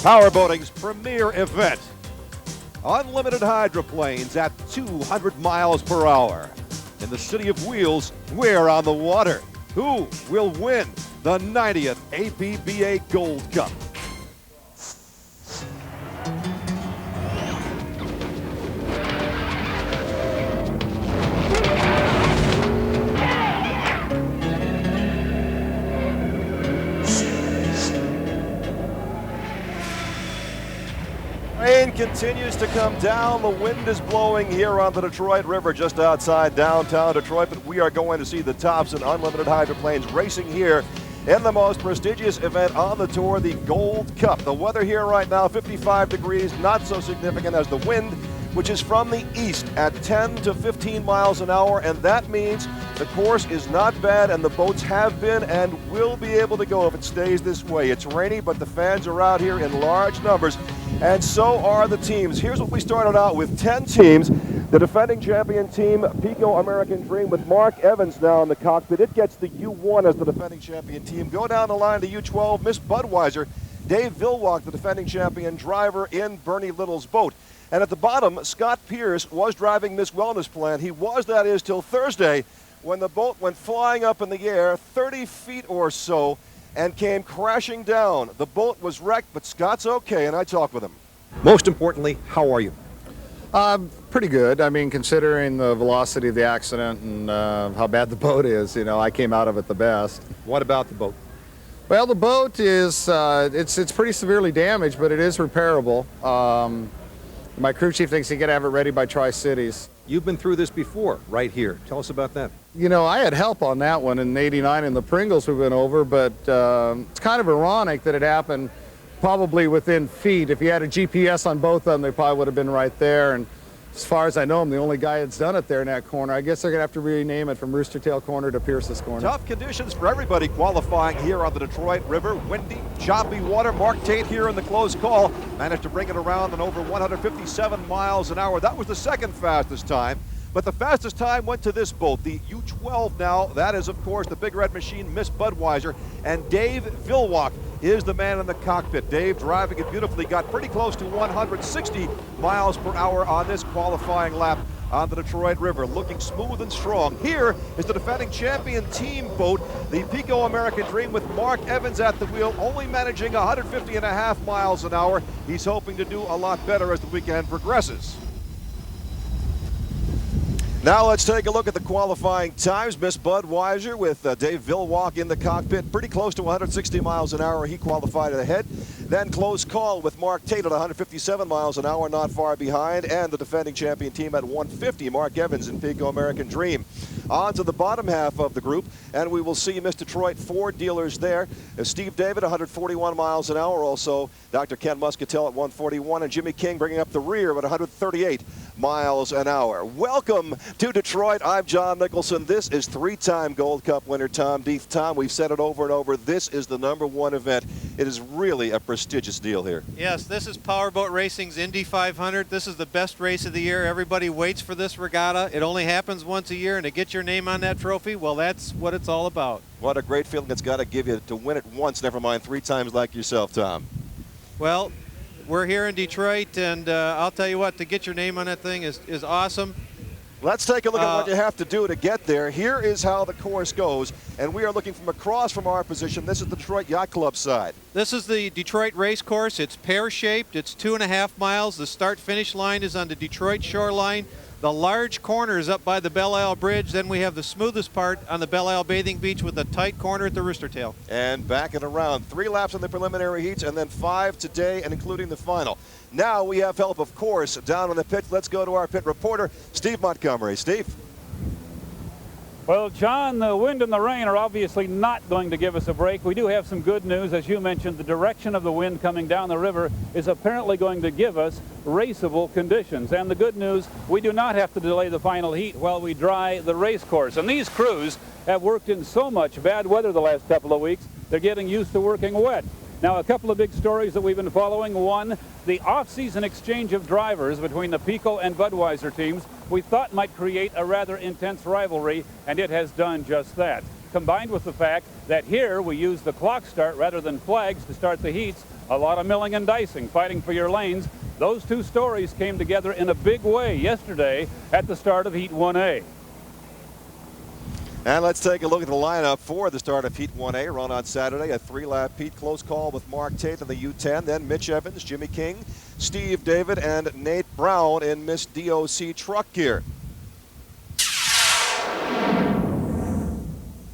Powerboating's premier event. Unlimited hydroplanes at 200 miles per hour. In the City of Wheels, we're on the water. Who will win the 90th A.P.B.A. Gold Cup? Rain continues to come down. The wind is blowing here on the Detroit River just outside downtown Detroit, but we are going to see the tops and unlimited hydroplanes racing here in the most prestigious event on the tour, the Gold Cup. The weather here right now, 55 degrees, not so significant as the wind, which is from the east at 10 to 15 miles an hour, and that means the course is not bad, and the boats have been and will be able to go if it stays this way. It's rainy, but the fans are out here in large numbers, and so are the teams. Here's what we started out with: 10 teams. The defending champion team, Pico American Dream, with Mark Evans now in the cockpit. It gets the U1 as the defending champion team. Go down the line to U12, Miss Budweiser. Dave Vilwalk, the defending champion driver, in Bernie Little's boat. And at the bottom, Scott Pierce was driving Miss Wellness Plan. He was, that is, till Thursday, when the boat went flying up in the air 30 feet or so and came crashing down. The boat was wrecked, but Scott's okay, and I talked with him. Most importantly, how are you? Pretty good. I mean, considering the velocity of the accident and how bad the boat is, you know, I came out of it the best. What about the boat? Well, the boat is, it's pretty severely damaged, but it is repairable. My crew chief thinks he can have it ready by Tri-Cities. You've been through this before, right here. Tell us about that. You know, I had help on that one in '89 in the Pringles we went over, but it's kind of ironic that it happened probably within feet. If you had a GPS on both of them, they probably would have been right there. And as far as I know, I'm the only guy that's done it there in that corner. I guess they're going to have to rename it from Rooster Tail Corner to Pierce's Corner. Tough conditions for everybody qualifying here on the Detroit River. Windy, choppy water. Mark Tate here in the close call managed to bring it around in over 157 miles an hour. That was the second fastest time. But the fastest time went to this boat, the U12 now. That is, of course, the Big Red Machine, Miss Budweiser. And Dave Vilwalk is the man in the cockpit. Dave driving it beautifully, got pretty close to 160 miles per hour on this qualifying lap on the Detroit River, looking smooth and strong. Here is the defending champion team boat, the Pico American Dream, with Mark Evans at the wheel, only managing 150.5 miles an hour. He's hoping to do a lot better as the weekend progresses. Now let's take a look at the qualifying times. Miss Budweiser with Dave Vilwalk in the cockpit, pretty close to 160 miles an hour. He qualified ahead. Then close call with Mark Tate at 157 miles an hour, not far behind, and the defending champion team at 150, Mark Evans in Pico American Dream. On to the bottom half of the group, and we will see Miss Detroit Ford dealers there. Steve David, 141 miles an hour. Also, Dr. Ken Muscatel at 141, and Jimmy King bringing up the rear at 138 miles an hour. Welcome to Detroit. I'm John Nicholson. This is three-time Gold Cup winner Tom Deeth. Tom, we've said it over and over. This is the #1 event. It is really a prestigious deal here. Yes, this is Powerboat Racing's Indy 500. This is the best race of the year. Everybody waits for this regatta. It only happens once a year, and to get your name on that trophy, well, that's what it's all about. What a great feeling it's got to give you to win it once, never mind 3 times like yourself, Tom. Well, we're here in Detroit, and I'll tell you what, to get your name on that thing is awesome. Let's take a look at what you have to do to get there. Here is how the course goes, and we are looking from across from our position. This is the Detroit Yacht Club side. This is the Detroit race course. It's pear-shaped. It's 2.5 miles. The start-finish line is on the Detroit shoreline. The large corner is up by the Belle Isle Bridge. Then we have the smoothest part on the Belle Isle Bathing Beach with a tight corner at the Rooster Tail. And back and around. 3 laps on the preliminary heats and then 5 today, and including the final. Now we have help, of course, down on the pit. Let's go to our pit reporter, Steve Montgomery. Steve. Well, John, the wind and the rain are obviously not going to give us a break. We do have some good news. As you mentioned, the direction of the wind coming down the river is apparently going to give us raceable conditions. And the good news, we do not have to delay the final heat while we dry the race course. And these crews have worked in so much bad weather the last couple of weeks, they're getting used to working wet. Now, a couple of big stories that we've been following. One, the off-season exchange of drivers between the Pico and Budweiser teams we thought might create a rather intense rivalry, and it has done just that. Combined with the fact that here we use the clock start rather than flags to start the heats, a lot of milling and dicing, fighting for your lanes. Those two stories came together in a big way yesterday at the start of Heat 1A. And let's take a look at the lineup for the start of Heat 1A, run on Saturday. A 3-lap heat, close call with Mark Tate in the U10, then Mitch Evans, Jimmy King, Steve David, and Nate Brown in Miss DOC truck gear.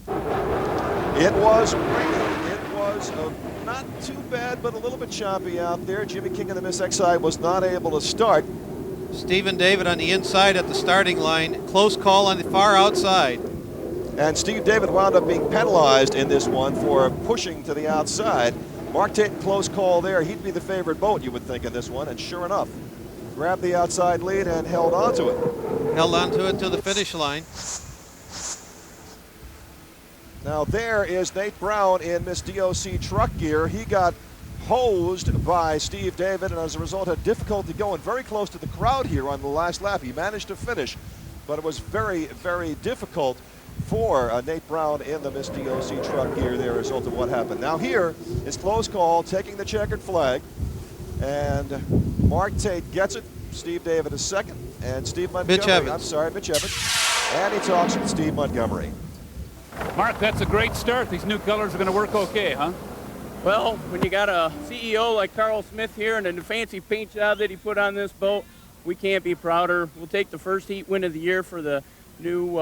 It was raining. It was not too bad, but a little bit choppy out there. Jimmy King in the Miss XI was not able to start. Stephen David on the inside at the starting line. Close call on the far outside. And Steve David wound up being penalized in this one for pushing to the outside. Mark Tate, close call there. He'd be the favorite boat, you would think, in this one. And sure enough, grabbed the outside lead and held onto it. Held onto it to the finish line. Now there is Nate Brown in Miss DOC truck gear. He got hosed by Steve David and as a result had difficulty going very close to the crowd here on the last lap. He managed to finish, but it was very, very difficult for Nate Brown in the Miss DOC truck gear there as a result of what happened. Now here is close call, taking the checkered flag, and Mark Tate gets it. Steve David is second, and Steve Montgomery. Mitch Evans. I'm sorry, Mitch Evans. And he talks with Steve Montgomery. Mark, that's a great start. These new colors are going to work okay, huh? Well, when you got a CEO like Carl Smith here and the fancy paint job that he put on this boat, we can't be prouder. We'll take the first heat win of the year for the new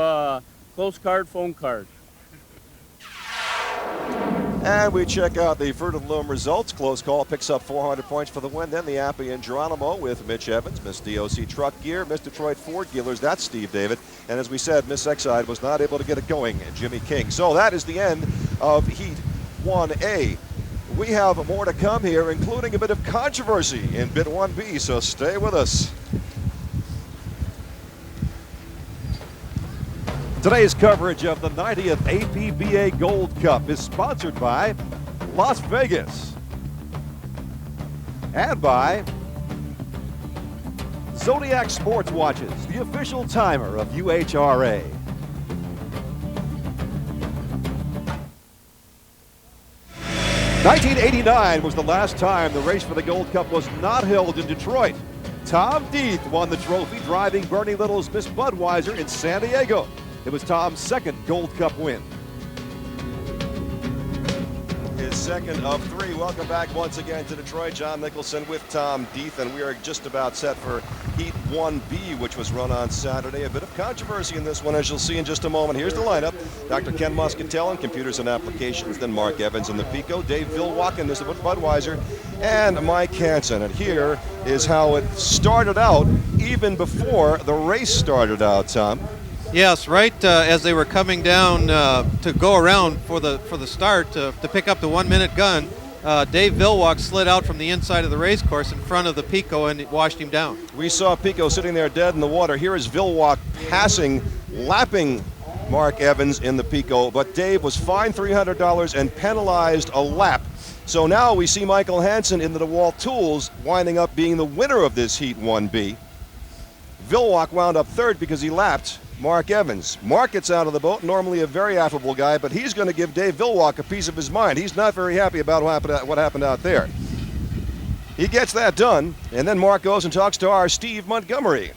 close card phone card. And we check out the Fruit of the Loom results. Close call picks up 400 points for the win. Then the A.P.B.A and Geronimo with Mitch Evans, Miss DOC truck gear, Miss Detroit Ford dealers. That's Steve David. And as we said, Miss Exide was not able to get it going. Jimmy King. So that is the end of Heat 1A. We have more to come here, including a bit of controversy in Bit 1B. So stay with us. Today's coverage of the 90th A.P.B.A Gold Cup is sponsored by Las Vegas and by Zodiac Sports Watches, the official timer of UHRA. '89 was the last time the race for the Gold Cup was not held in Detroit. Tom Deeth won the trophy driving Bernie Little's Miss Budweiser in San Diego. It was Tom's second Gold Cup win. His second of three. Welcome back once again to Detroit. John Nicholson with Tom Deeth, and we are just about set for Heat 1B, which was run on Saturday. A bit of controversy in this one, as you'll see in just a moment. Here's the lineup. Dr. Ken Muscatell in Computers and Applications, then Mark Evans in the Pico, Dave Vilwalk in the Budweiser, and Mike Hansen. And here is how it started out, even before the race started out, Tom. Yes, right as they were coming down to go around for the start to pick up the 1 minute gun, Dave Vilwalk slid out from the inside of the race course in front of the Pico and it washed him down. We saw Pico sitting there dead in the water. Here is Vilwalk passing, lapping Mark Evans in the Pico, but Dave was fined $300 and penalized a lap. So now we see Michael Hansen in the DeWalt Tools winding up being the winner of this Heat 1B. Vilwalk wound up third because he lapped Mark Evans. Mark gets out of the boat, normally a very affable guy, but he's going to give Dave Vilwalk a piece of his mind. He's not very happy about what happened out there. He gets that done, and then Mark goes and talks to our Steve Montgomery.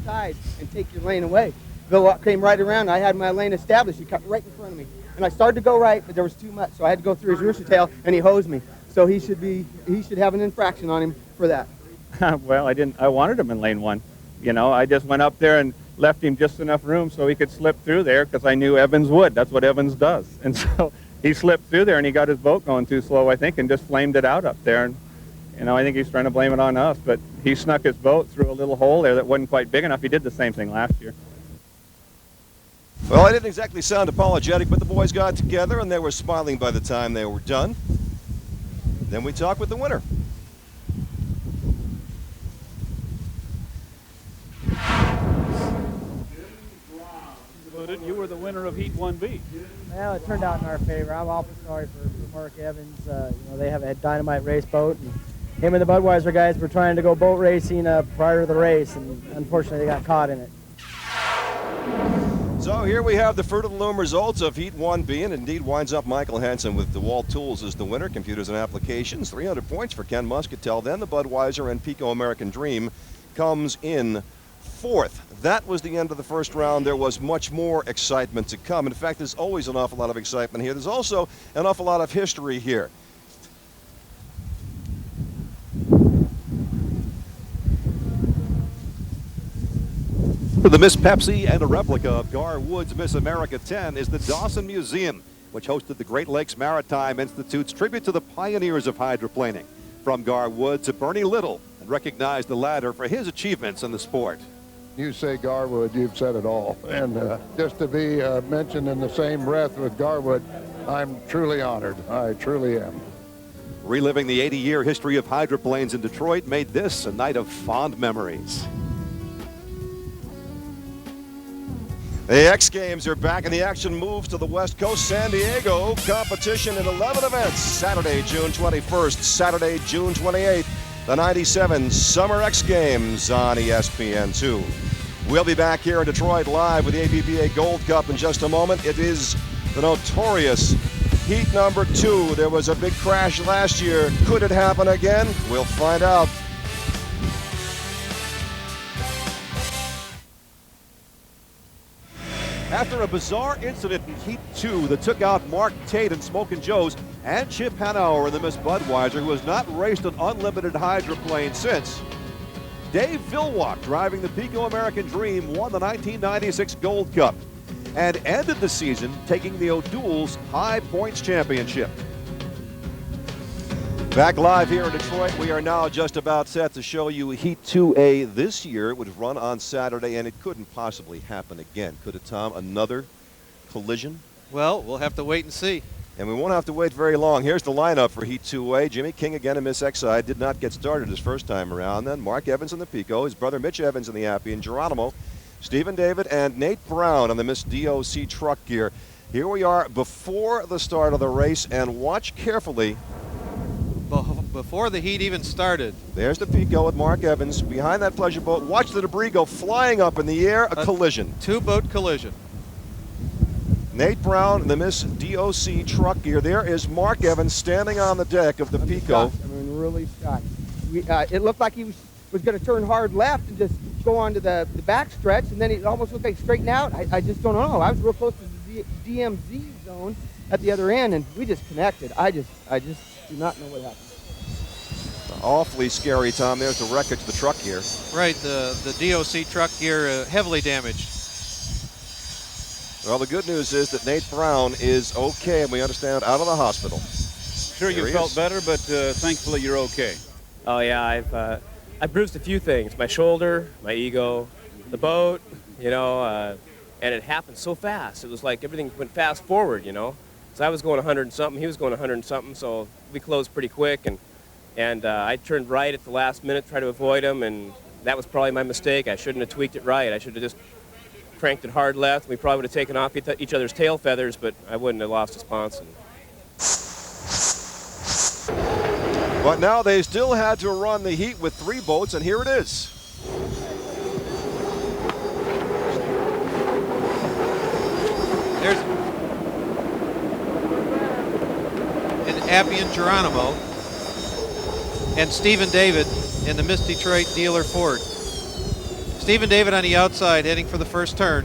Side and take your lane away. Vilwalk came right around. I had my lane established. He cut right in front of me. And I started to go right, but there was too much, so I had to go through his rooster tail, and he hosed me. So he should have an infraction on him for that. Well, I wanted him in lane one. You know, I just went up there and left him just enough room so he could slip through there because I knew Evans would. That's what Evans does. And so he slipped through there and he got his boat going too slow, I think, and just flamed it out up there. And, you know, I think he's trying to blame it on us, but he snuck his boat through a little hole there that wasn't quite big enough. He did the same thing last year. Well, I didn't exactly sound apologetic, but the boys got together and they were smiling by the time they were done. Then we talked with the winner. You were the winner of Heat 1B. Well, it turned out in our favor. I'm awful sorry for Mark Evans. You know, they have a dynamite race boat, and him and the Budweiser guys were trying to go boat racing prior to the race, and unfortunately they got caught in it. So here we have the Fruit of the Loom results of Heat 1B, and indeed winds up Michael Hansen with DeWalt Tools as the winner. Computers and Applications, 300 points for Ken Muscatel. Then the Budweiser and Pico American Dream comes in fourth. That was the end of the first round. There was much more excitement to come. In fact, there's always an awful lot of excitement here. There's also an awful lot of history here. The Miss Pepsi and a replica of Gar Wood's Miss America 10 is the Dawson Museum, which hosted the Great Lakes Maritime Institute's tribute to the pioneers of hydroplaning. From Gar Wood to Bernie Little, and recognized the latter for his achievements in the sport. You say Garwood, you've said it all. And just to be mentioned in the same breath with Garwood, I'm truly honored. I truly am. Reliving the 80-year history of hydroplanes in Detroit made this a night of fond memories. The X Games are back, and the action moves to the West Coast. San Diego competition in 11 events. Saturday, June 21st, Saturday, June 28th. The 97 Summer X Games on ESPN2. We'll be back here in Detroit live with the A.P.B.A Gold Cup in just a moment. It is the notorious Heat number 2. There was a big crash last year. Could it happen again? We'll find out. After a bizarre incident in Heat 2 that took out Mark Tate and Smokin' Joe's and Chip Hanauer in the Miss Budweiser, who has not raced an unlimited hydroplane since, Dave Villwock, driving the Pico American Dream, won the 1996 Gold Cup and ended the season taking the O'Doul's High Points Championship. Back live here in Detroit, we are now just about set to show you Heat 2A this year. It would run on Saturday, and it couldn't possibly happen again. Could it, Tom? Another collision? Well, we'll have to wait and see. And we won't have to wait very long. Here's the lineup for Heat 2A. Jimmy King again in Miss Exide. Did not get started his first time around. Then Mark Evans in the Pico, his brother Mitch Evans in the A.P.B.A, and Geronimo, Stephen David, and Nate Brown on the Miss DOC truck gear. Here we are before the start of the race, and watch carefully. Before the heat even started. There's the Pico with Mark Evans behind that pleasure boat. Watch the debris go flying up in the air. A collision. Two-boat collision. Nate Brown, the Miss DOC truck gear. There is Mark Evans standing on the deck of the Pico. Shocked. I mean, really shocked. It looked like he was going to turn hard left and just go onto the back stretch, and then it almost looked like straighten out. I just don't know. I was real close to the DMZ zone at the other end, and we just connected. I just do not know what happened. Awfully scary, Tom. There's the wreckage of the truck gear. Right, the DOC truck gear heavily damaged. Well, the good news is that Nate Brown is okay, and we understand out of the hospital. Sure, you felt better, but thankfully you're okay. Oh yeah, I've bruised a few things: my shoulder, my ego, the boat, and it happened so fast. It was like everything went fast forward, So I was going 100 and something, he was going 100 and something, so we closed pretty quick, and I turned right at the last minute, tried to avoid him, and that was probably my mistake. I shouldn't have tweaked it right. I should have just cranked it hard left. We probably would have taken off each other's tail feathers, but I wouldn't have lost a sponson. But now they still had to run the heat with 3 boats, and here it is. There's an A.P.B.A and Geronimo and Stephen David in the Miss Detroit dealer Ford. Stephen David on the outside heading for the first turn.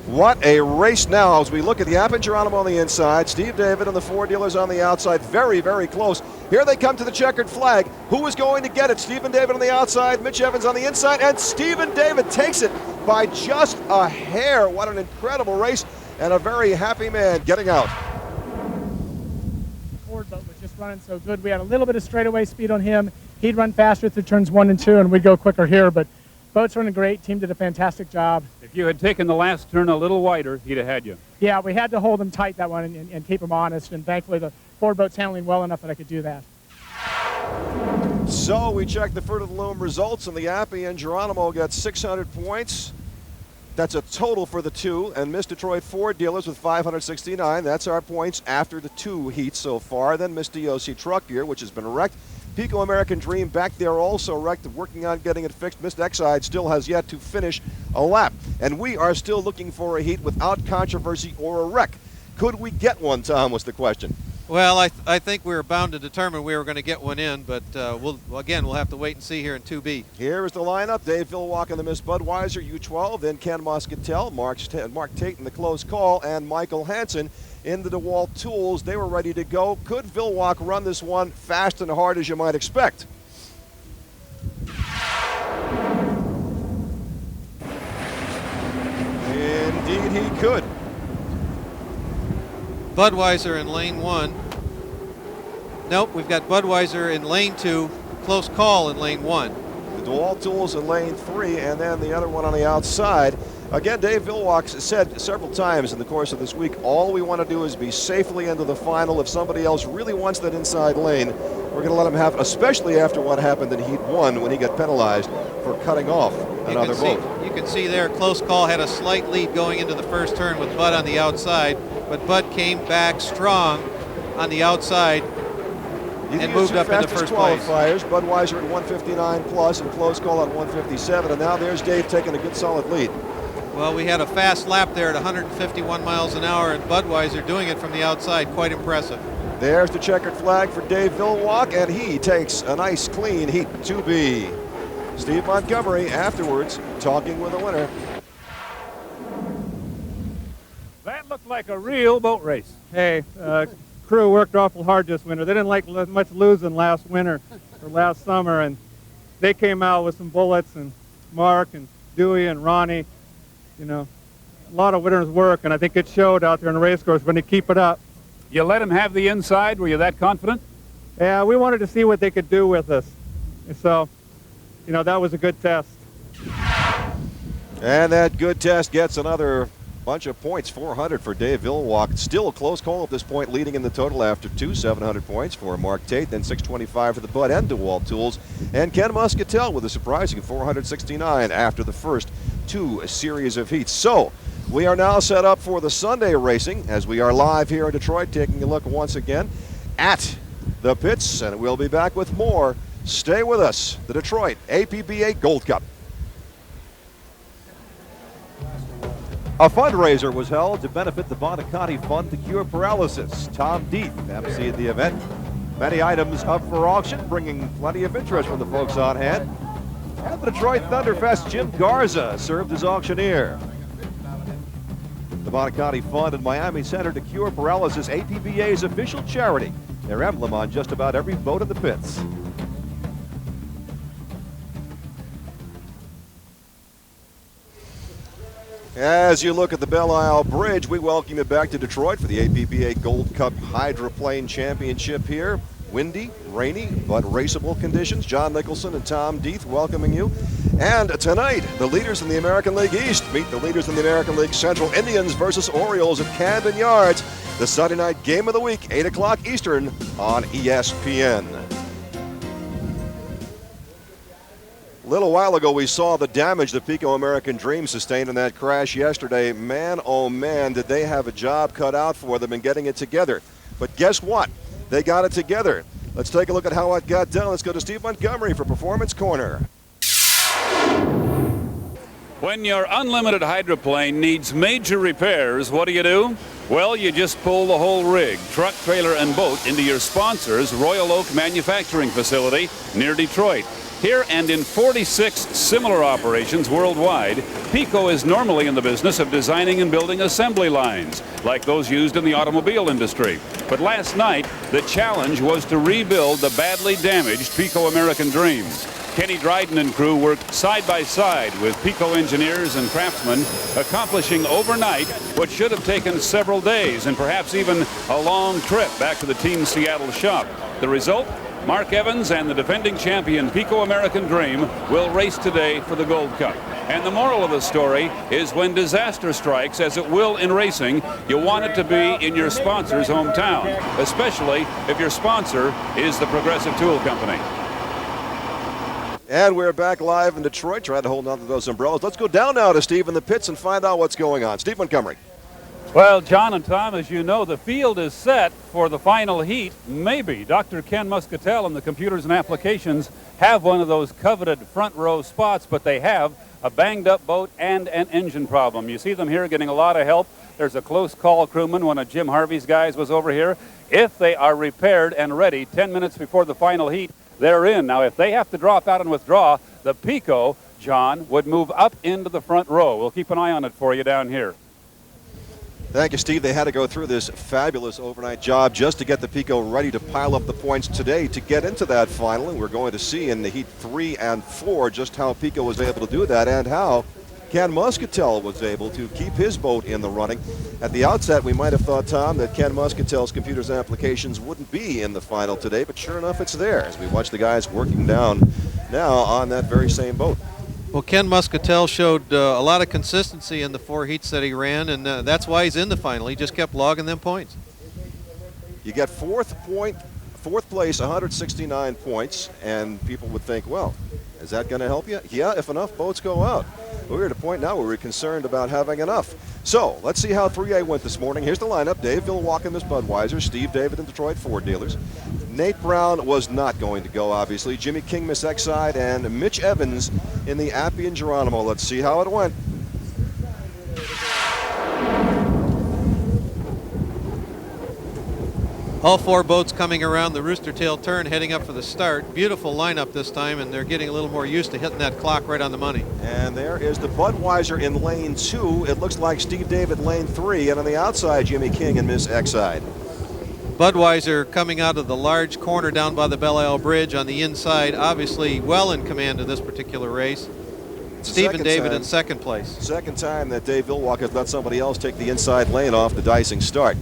What a race now as we look at the A.P.B.A and Geronimo on the inside. Steve David and the 4 dealers on the outside. Very, very close. Here they come to the checkered flag. Who is going to get it? Stephen David on the outside, Mitch Evans on the inside, and Stephen David takes it by just a hair. What an incredible race, and a very happy man getting out. Ford boat was just running so good. We had a little bit of straightaway speed on him. He'd run faster through turns 1 and 2, and we'd go quicker here, but boat's running great. Team did a fantastic job. If you had taken the last turn a little wider, he'd have had you. Yeah, we had to hold him tight that one and keep him honest, and thankfully the Ford boat's handling well enough that I could do that. So we check the Fruit of the Loom results, and the A.P.B.A and Geronimo got 600 points. That's a total for the 2, and Miss Detroit Ford dealers with 569. That's our points after the 2 heats so far. Then Miss DOC truck gear, which has been wrecked. Pico American Dream back there also wrecked, working on getting it fixed. Miss Exide still has yet to finish a lap. and we are still looking for a heat without controversy or a wreck. Could we get one, Tom, was the question. Well, I think we were bound to determine we were going to get one in, but we'll have to wait and see here in 2B. Here is the lineup. Dave Villwock in the Miss Budweiser, U12, then Ken Muscatel, Mark Tate in the close call, and Michael Hansen in the DeWalt Tools. They were ready to go. Could Villwock run this one fast and hard as you might expect? Indeed he could. Budweiser in lane 1. Nope, we've got Budweiser in lane 2. Close call in lane 1. The DeWalt Tools in lane 3, and then the other one on the outside. Again, Dave Villwock said several times in the course of this week, all we want to do is be safely into the final. If somebody else really wants that inside lane, we're going to let him have it, especially after what happened in Heat 1 when he got penalized for cutting off another boat. You can see there, close call had a slight lead going into the first turn with Bud on the outside, but Bud came back strong on the outside and moved up into first place. Qualifiers, Budweiser at 159 plus and close call at 157, and now there's Dave taking a good solid lead. Well, we had a fast lap there at 151 miles an hour, and Budweiser doing it from the outside, quite impressive. There's the checkered flag for Dave Villwock, and he takes a nice clean Heat 2B. Steve Montgomery afterwards talking with the winner. That looked like a real boat race. Hey, crew worked awful hard this winter. They didn't like much losing last winter or last summer, and they came out with some bullets, and Mark and Dewey and Ronnie, you know, a lot of winter's work, and I think it showed out there in the race course when they keep it up. You let him have the inside? Were you that confident? Yeah, we wanted to see what they could do with us. And so, you know, that was a good test. And that good test gets another bunch of points, 400 for Dave Villwock. Still a close call at this point, leading in the total after 700 points for Mark Tate, then 625 for the Bud and DeWalt Tools. And Ken Muscatel with a surprising 469 after the first 2 series of heats. So we are now set up for the Sunday racing as we are live here in Detroit, taking a look once again at the pits, and we'll be back with more. Stay with us. The Detroit A.P.B.A. Gold Cup. A fundraiser was held to benefit the Bonacotti Fund to Cure Paralysis. Tom Deeth emceed the event. Many items up for auction, bringing plenty of interest from the folks on hand. At the Detroit Thunderfest, Jim Garza served as auctioneer. The Bonacotti Fund and Miami Center to Cure Paralysis, A.P.B.A.'s official charity. Their emblem on just about every boat in the pits. As you look at the Belle Isle Bridge, we welcome you back to Detroit for the A.P.B.A. Gold Cup Hydroplane Championship here. Windy, rainy, but raceable conditions. John Nicholson and Tom Deeth welcoming you. And tonight, the leaders in the American League East meet the leaders in the American League Central. Indians versus Orioles at Camden Yards. The Sunday night game of the week, 8 o'clock Eastern on ESPN. A little while ago, we saw the damage the Pico American Dream sustained in that crash yesterday. Man, oh man, did they have a job cut out for them in getting it together. But guess what? They got it together. Let's take a look at how it got done. Let's go to Steve Montgomery for Performance Corner. When your unlimited hydroplane needs major repairs, what do? Well, you just pull the whole rig, truck, trailer, and boat into your sponsor's Royal Oak Manufacturing Facility near Detroit. Here and in 46 similar operations worldwide, Pico is normally in the business of designing and building assembly lines, like those used in the automobile industry. But last night, the challenge was to rebuild the badly damaged Pico American Dream. Kenny Dryden and crew worked side by side with Pico engineers and craftsmen, accomplishing overnight what should have taken several days and perhaps even a long trip back to the Team Seattle shop. The result? Mark Evans and the defending champion Pico American Dream will race today for the Gold Cup. And the moral of the story is when disaster strikes, as it will in racing, you want it to be in your sponsor's hometown, especially if your sponsor is the Progressive Tool Company. And we're back live in Detroit, trying to hold on to those umbrellas. Let's go down now to Steve in the pits and find out what's going on. Steve Montgomery. Well, John and Tom, as you know, the field is set for the final heat. Maybe Dr. Ken Muscatel and the computers and applications have one of those coveted front row spots, but they have a banged up boat and an engine problem. You see them here getting a lot of help. There's a close call crewman, one of Jim Harvey's guys was over here. If they are repaired and ready 10 minutes before the final heat, they're in. Now, if they have to drop out and withdraw, the Pico, John, would move up into the front row. We'll keep an eye on it for you down here. Thank you, Steve. They had to go through this fabulous overnight job just to get the Pico ready to pile up the points today to get into that final. And we're going to see in the heat 3 and 4 just how Pico was able to do that and how Ken Muscatel was able to keep his boat in the running. At the outset, we might have thought, Tom, that Ken Muscatel's computers and applications wouldn't be in the final today, but sure enough, it's there as we watch the guys working down now on that very same boat. Well, Ken Muscatel showed a lot of consistency in the 4 heats that he ran, and that's why he's in the final. He just kept logging them points. You get fourth place, 169 points, and people would think, well, is that going to help you? Yeah, if enough boats go out. We're at a point now where we're concerned about having enough. So let's see how 3A went this morning. Here's the lineup. Dave Villawalk in Miss Budweiser, Steve David in Detroit Ford dealers. Nate Brown was not going to go, obviously. Jimmy King, Miss Exide, and Mitch Evans in the A.P.B.A and Geronimo. Let's see how it went. All 4 boats coming around the Rooster Tail turn, heading up for the start. Beautiful lineup this time, and they're getting a little more used to hitting that clock right on the money. And there is the Budweiser in lane 2. It looks like Steve David lane 3, and on the outside, Jimmy King and Miss Exide. Budweiser coming out of the large corner down by the Belle Isle Bridge on the inside, obviously well in command of this particular race. Steve and David in second place. Second time that Dave Villawalk has let somebody else take the inside lane off the dicing start.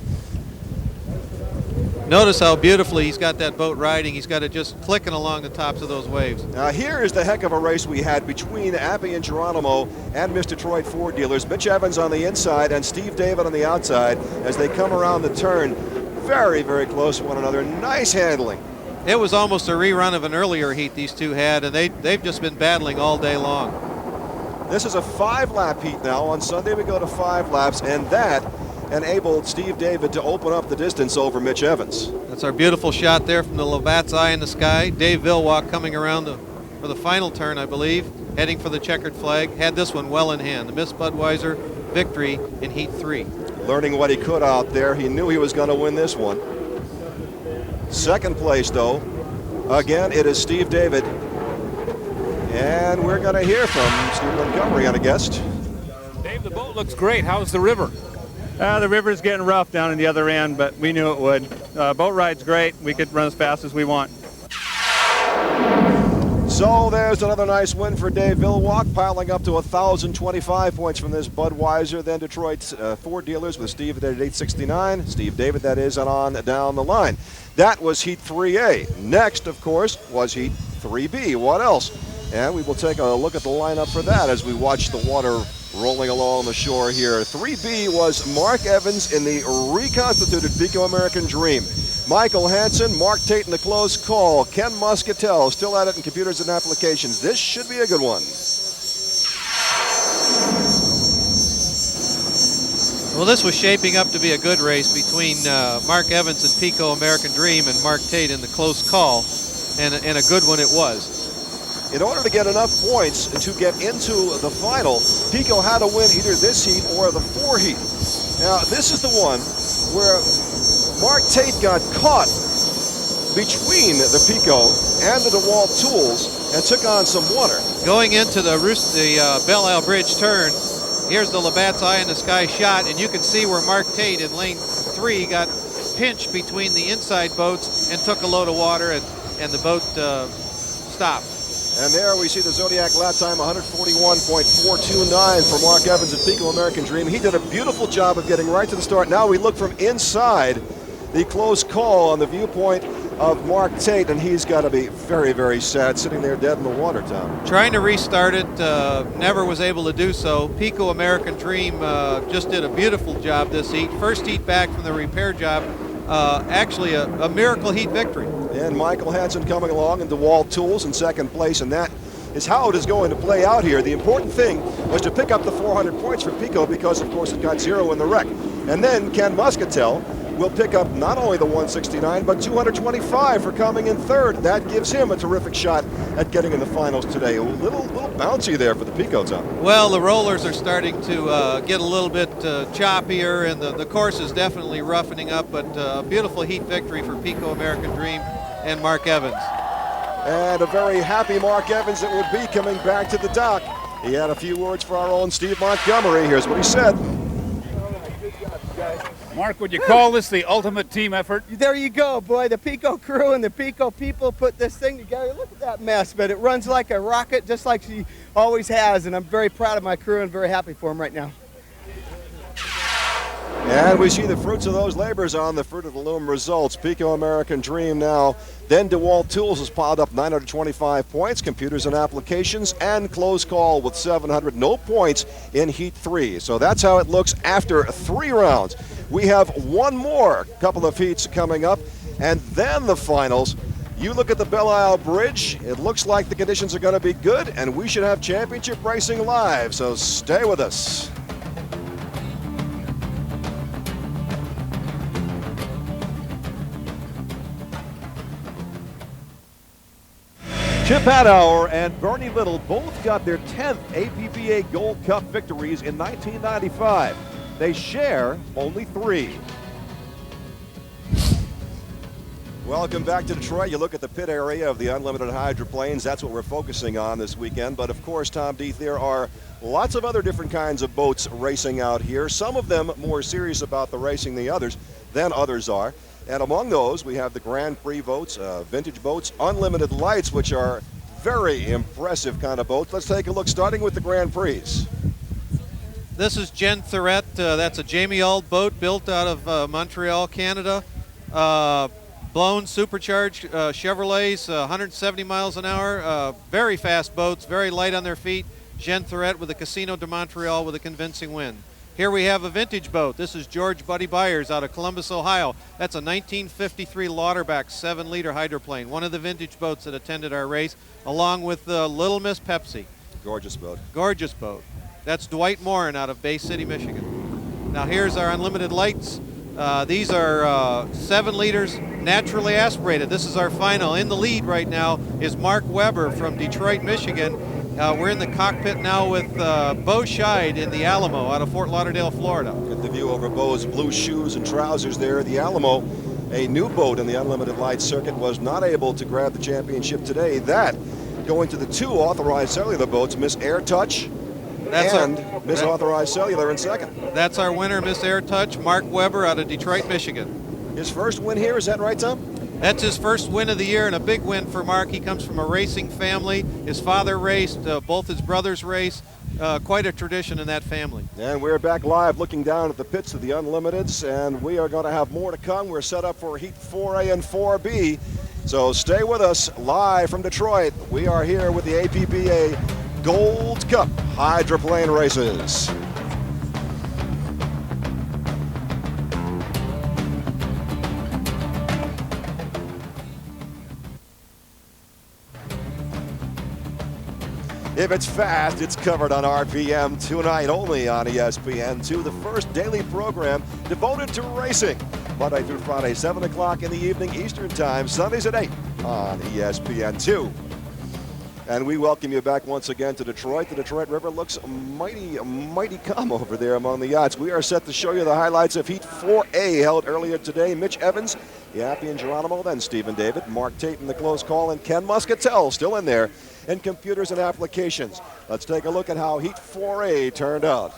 Notice how beautifully he's got that boat riding. He's got it just clicking along the tops of those waves. Now here is the heck of a race we had between A.P.B.A and Geronimo and Miss Detroit Ford dealers. Mitch Evans on the inside and Steve David on the outside as they come around the turn. Very, very close to one another. Nice handling. It was almost a rerun of an earlier heat these two had, and they've just been battling all day long. This is a 5-lap heat now. On Sunday we go to 5 laps, and that enabled Steve David to open up the distance over Mitch Evans. That's our beautiful shot there from the Labatt's Eye in the sky. Dave Villawalk coming around for the final turn, I believe, heading for the checkered flag. Had this one well in hand. The Miss Budweiser victory in Heat 3. Learning what he could out there. He knew he was going to win this one. Second place, though, again, it is Steve David. And we're going to hear from Steve Montgomery on a guest. Dave, the boat looks great. How's the river? The river's getting rough down in the other end, but we knew it would. Boat ride's great. We could run as fast as we want. So there's another nice win for Dave Villawalk, piling up to 1,025 points from this Budweiser. Then Detroit's Ford dealers with Steve at 869. Steve David, that is, and on down the line. That was Heat 3A. Next, of course, was Heat 3B. What else? And we will take a look at the lineup for that as we watch the water rolling along the shore here. 3B was Mark Evans in the reconstituted Pico American Dream. Michael Hansen, Mark Tate in the close call. Ken Muscatel still at it in computers and applications. This should be a good one. Well, this was shaping up to be a good race between Mark Evans and Pico American Dream and Mark Tate in the close call, and a good one it was. In order to get enough points to get into the final, Pico had to win either this heat or the 4 heat. Now, this is the one where Mark Tate got caught between the Pico and the DeWalt tools and took on some water. Going into the Belle Isle Bridge turn, here's the Labatt's Eye in the Sky shot, and you can see where Mark Tate in lane 3 got pinched between the inside boats and took a load of water, and the boat stopped. And there we see the Zodiac lap time, 141.429 for Mark Evans at Pico American Dream. He did a beautiful job of getting right to the start. Now we look from inside the close call on the viewpoint of Mark Tate, and he's got to be very, very sad sitting there dead in the water, Tom. Trying to restart it, never was able to do so. Pico American Dream just did a beautiful job this heat. First heat back from the repair job. Actually a miracle heat victory. And Michael Hansen coming along in DeWalt Tools in second place, and that is how it is going to play out here. The important thing was to pick up the 400 points for Pico because, of course, it got 0 in the wreck. And then Ken Muscatel will pick up not only the 169, but 225 for coming in third. That gives him a terrific shot at getting in the finals today. A little bouncy there for the Pico, Tom. Well, the rollers are starting to get a little bit choppier, and the course is definitely roughening up, but a beautiful heat victory for Pico American Dream and Mark Evans. And a very happy Mark Evans it would be coming back to the dock. He had a few words for our own Steve Montgomery. Here's what he said. Mark, would you call this the ultimate team effort? There you go, boy. The Pico crew and the Pico people put this thing together. Look at that mess, but it runs like a rocket, just like she always has, and I'm very proud of my crew and very happy for them right now. And we see the fruits of those labors on the Fruit of the Loom results. Pico American Dream now. Then DeWalt Tools has piled up 925 points. Computers and Applications and Close Call with 700. No points in Heat 3. So that's how it looks after 3 rounds. We have one more couple of heats coming up, and then the finals. You look at the Belle Isle Bridge. It looks like the conditions are going to be good, and we should have championship racing live. So stay with us. Chip Hadauer and Bernie Little both got their 10th A.P.B.A. Gold Cup victories in 1995. They share only 3. Welcome back to Detroit. You look at the pit area of the unlimited hydroplanes. That's what we're focusing on this weekend. But of course, Tom Deeth, there are lots of other different kinds of boats racing out here. Some of them more serious about the racing than others are. And among those, we have the Grand Prix boats, vintage boats, unlimited lights, which are very impressive kind of boats. Let's take a look, starting with the Grand Prix. This is Jen Thurette. That's a Jamie Auld boat built out of Montreal, Canada. Blown supercharged Chevrolets, 170 miles an hour. Very fast boats, very light on their feet. Jen Thurette with the Casino de Montreal with a convincing win. Here we have a vintage boat. This is George Buddy Byers out of Columbus, Ohio. That's a 1953 Lauterbach 7-liter hydroplane, one of the vintage boats that attended our race, along with Little Miss Pepsi. Gorgeous boat. Gorgeous boat. That's Dwight Morin out of Bay City, Michigan. Now here's our unlimited lights. These are 7 liters naturally aspirated. This is our final. In the lead right now is Mark Weber from Detroit, Michigan. We're in the cockpit now with Bo Scheid in the Alamo out of Fort Lauderdale, Florida. Get the view over Bo's blue shoes and trousers there. The Alamo, a new boat in the unlimited lights circuit, was not able to grab the championship today. That going to the 2 authorized cellular boats, Miss Air Touch and Miss Authorized Cellular in second. That's our winner, Miss Air Touch, Mark Weber out of Detroit, Michigan. His first win here, is that right, Tom? That's his first win of the year, and a big win for Mark. He comes from a racing family. His father raced, both his brothers race. Quite a tradition in that family. And we're back live looking down at the pits of the Unlimiteds, and we are going to have more to come. We're set up for Heat 4A and 4B. So stay with us live from Detroit. We are here with the A.P.B.A. Gold Cup hydroplane races. If it's fast, it's covered on RPM tonight only on ESPN2, the first daily program devoted to racing. Monday through Friday, 7 o'clock in the evening Eastern Time, Sundays at 8 on ESPN2. And we welcome you back once again to Detroit. The Detroit River looks mighty calm over there among the yachts. We are set to show you the highlights of Heat 4A held earlier today. Mitch Evans, Yappy and Geronimo, then Stephen David, Mark Tate in the close call, and Ken Muscatel still in there in Computers and Applications. Let's take a look at how Heat 4A turned out.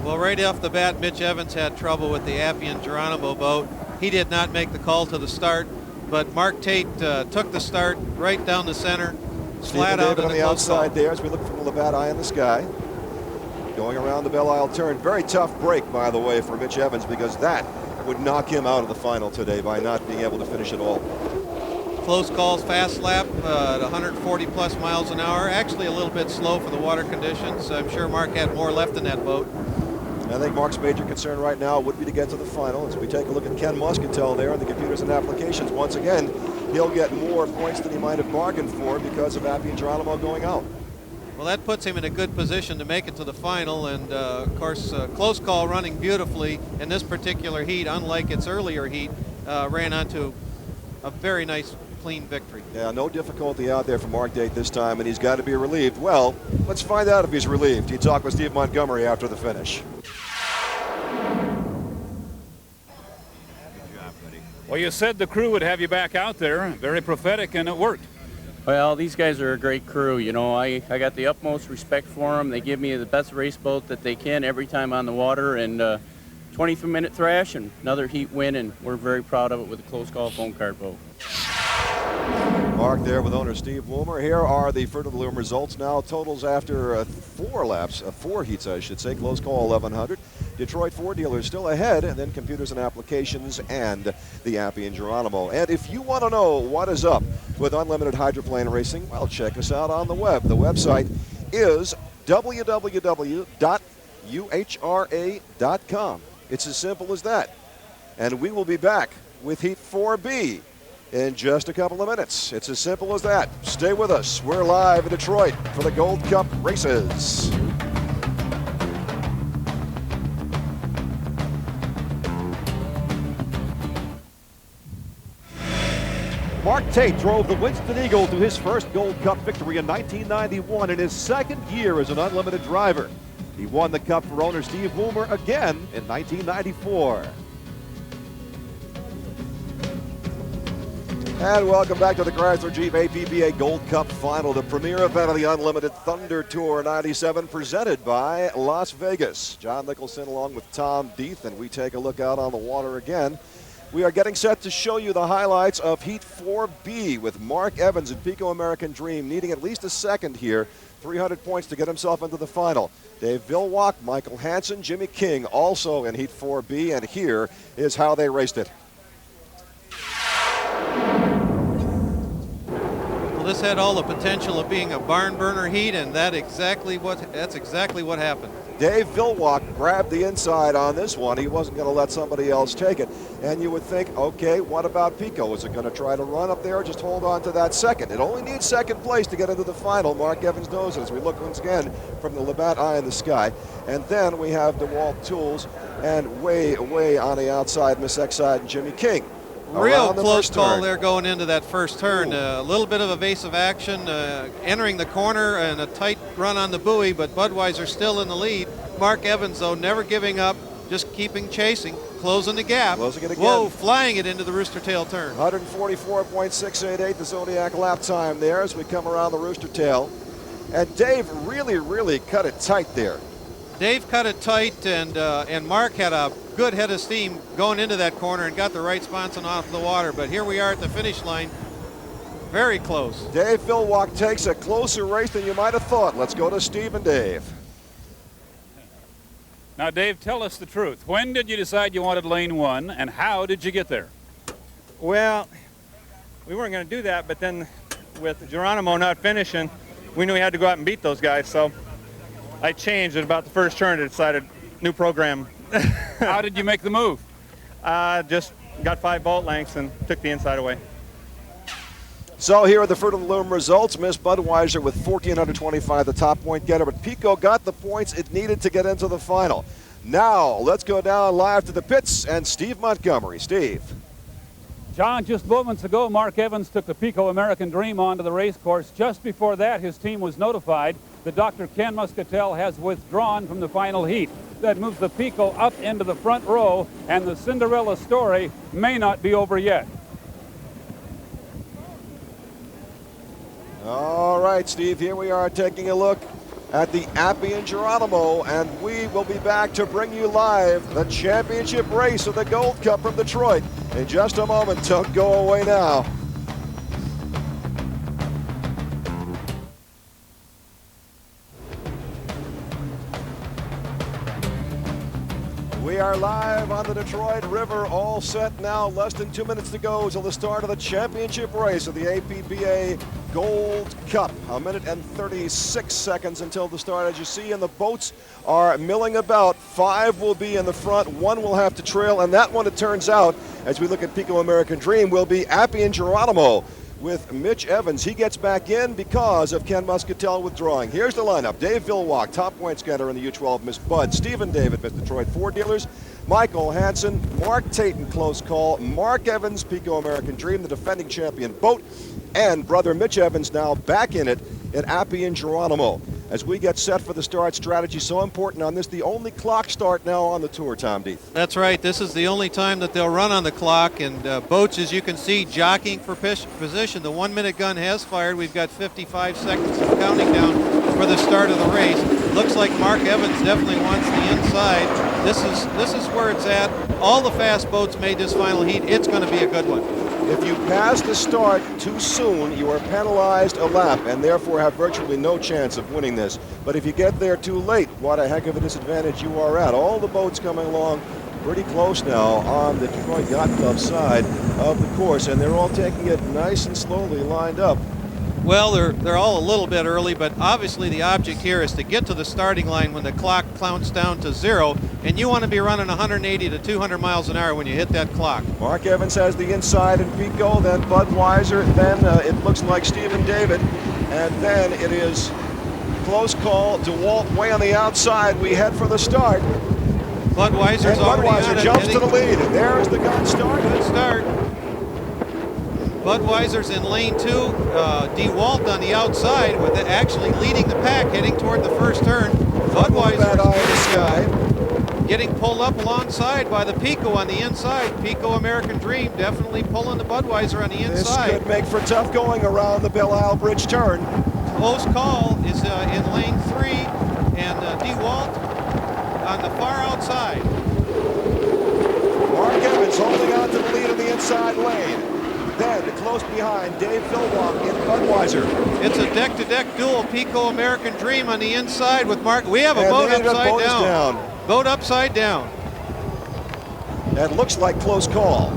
Well, right off the bat, Mitch Evans had trouble with the Appy and Geronimo boat. He did not make the call to the start, but Mark Tate took the start right down the center, flat out on the outside there as we look from the Labatt Eye in the sky. Going around the Belle Isle turn. Very tough break, by the way, for Mitch Evans, because that would knock him out of the final today by not being able to finish it all. Close calls, fast lap at 140 plus miles an hour. Actually a little bit slow for the water conditions. I'm sure Mark had more left in that boat. I think Mark's major concern right now would be to get to the final. As we take a look at Ken Muscatel there in the computers and applications, once again, he'll get more points than he might have bargained for because of A.P.B.A and Geronimo going out. Well, that puts him in a good position to make it to the final, and of course, close call, running beautifully in this particular heat, unlike its earlier heat, ran onto a very nice, clean victory. Yeah, no difficulty out there for Mark Tate this time, and he's got to be relieved. Well, let's find out if he's relieved. He talked with Steve Montgomery after the finish. Well, you said the crew would have you back out there. Very prophetic, and it worked. Well, these guys are a great crew. You know, I got the utmost respect for them. They give me the best race boat that they can every time on the water, and 23-minute thrash and another heat win, and we're very proud of it with a close call phone card vote. Mark there with owner Steve Woomer. Here are the Fruit of the Loom results now. Totals after 4 laps, 4 heats, I should say. Close call 1100. Detroit Ford dealers still ahead, and then computers and applications and the A.P.B.A and Geronimo. And if you want to know what is up with unlimited hydroplane racing, well, check us out on the web. The website is www.uhra.com. It's as simple as that. And we will be back with Heat 4B in just a couple of minutes. It's as simple as that. Stay with us. We're live in Detroit for the Gold Cup races. Mark Tate drove the Winston Eagle to his first Gold Cup victory in 1991 in his second year as an unlimited driver. He won the Cup for owner Steve Woomer again in 1994. And welcome back to the Chrysler Jeep A.P.B.A Gold Cup Final, the premier event of the Unlimited Thunder Tour 97, presented by Las Vegas. John Nicholson along with Tom Deeth, and we take a look out on the water again. We are getting set to show you the highlights of Heat 4B with Mark Evans and Pico American Dream needing at least a second here, 300 points to get himself into the final. Dave Villwock, Michael Hansen, Jimmy King also in Heat 4B, and here is how they raced it. Well, this had all the potential of being a barn burner heat, and that's exactly what happened. Dave Villwock grabbed the inside on this one. He wasn't going to let somebody else take it. And you would think, okay, what about Pico? Is it going to try to run up there or just hold on to that second? It only needs second place to get into the final. Mark Evans knows it as we look once again from the Labatt Eye in the sky. And then we have DeWalt Tools and way on the outside, Miss Exide and Jimmy King. Real close call there going into that first turn. A little bit of evasive action, entering the corner and a tight run on the buoy, but Budweiser still in the lead. Mark Evans, though, never giving up, just keeping chasing, closing the gap. Closing it again. Whoa, flying it into the Rooster Tail turn. 144.688, the Zodiac lap time there as we come around the Rooster Tail. And Dave really cut it tight there. Dave cut it tight, and Mark had a good head of steam going into that corner and got the right sponson off the water. But here we are at the finish line, very close. Dave Villwock takes a closer race than you might have thought. Let's go to Steve and Dave. Now, Dave, tell us the truth. When did you decide you wanted lane 1, and how did you get there? Well, we weren't going to do that, but then with Geronimo not finishing, we knew we had to go out and beat those guys, so I changed at about the first turn and decided new program. How did you make the move? Just got 5 bolt lengths and took the inside away. So here are the Fruit of the Loom results. Miss Budweiser with 1,425, the top point getter, but Pico got the points it needed to get into the final. Now let's go down live to the pits and Steve Montgomery. Steve. John, just moments ago, Mark Evans took the Pico American Dream onto the race course. Just before that, his team was notified that Dr. Ken Muscatel has withdrawn from the final heat. That moves the Pico up into the front row, and the Cinderella story may not be over yet. All right, Steve, here we are taking a look at the A.P.B.A and Geronimo, and we will be back to bring you live the championship race of the Gold Cup from Detroit in just a moment. Don't go away now. We are live on the Detroit River, all set now. Less than 2 minutes to go till the start of the championship race of the A.P.B.A. Gold Cup. 1 minute and 36 seconds until the start. As you see, and the boats are milling about. 5 will be in the front, 1 will have to trail, and that one, it turns out, as we look at Pico American Dream, will be A.P.B.A. and Geronimo with Mitch Evans. He gets back in because of Ken Muscatel withdrawing. Here's the lineup. Dave Villwalk, top points getter in the U12, Miss Bud. Stephen David, Miss Detroit Ford Dealers. Michael Hansen, Mark Tatum, close call. Mark Evans, Pico American Dream, the defending champion boat. And brother Mitch Evans now back in it at A.P.B.A. and Geronimo. As we get set for the start, strategy so important on this, the only clock start now on the tour, Tom Deeth. That's right. This is the only time that they'll run on the clock, and boats, as you can see, jockeying for position. The 1 minute gun has fired. We've got 55 seconds of counting down for the start of the race. Looks like Mark Evans definitely wants the inside. This is where it's at. All the fast boats made this final heat. It's going to be a good one. If you pass the start too soon, you are penalized a lap and therefore have virtually no chance of winning this. But if you get there too late, what a heck of a disadvantage you are at. All the boats coming along pretty close now on the Detroit Yacht Club side of the course, and they're all taking it nice and slowly lined up. Well, they're all a little bit early, but obviously the object here is to get to the starting line when the clock counts down to 0, and you want to be running 180 to 200 miles an hour when you hit that clock. Mark Evans has the inside in Pico, then Budweiser, then it looks like Stephen David, and then it is close call. DeWalt way on the outside. We head for the start. Budweiser's already on it. Budweiser jumps to the lead. There's the gun start. Good start. Budweiser's in lane 2. DeWalt on the outside with actually leading the pack, heading toward the first turn. Budweiser getting pulled up alongside by the Pico on the inside. Pico American Dream definitely pulling the Budweiser on the inside. This could make for tough going around the Belle Isle Bridge turn. Close call is in lane 3, and DeWalt on the far outside. Mark Evans holding on to the lead in the inside lane. Then close behind, Dave Villwalk in Budweiser. It's a deck-to-deck duel. Pico American Dream on the inside with Mark. We have a boat upside down. Boat upside down. That looks like close call.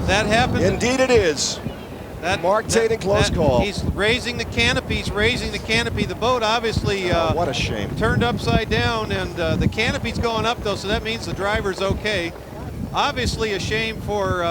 That happened. Indeed it is. Mark Tatum, close call. He's raising the canopy. He's raising the canopy. The boat obviously what a shame. Turned upside down, and the canopy's going up though, so that means the driver's okay. Obviously a shame for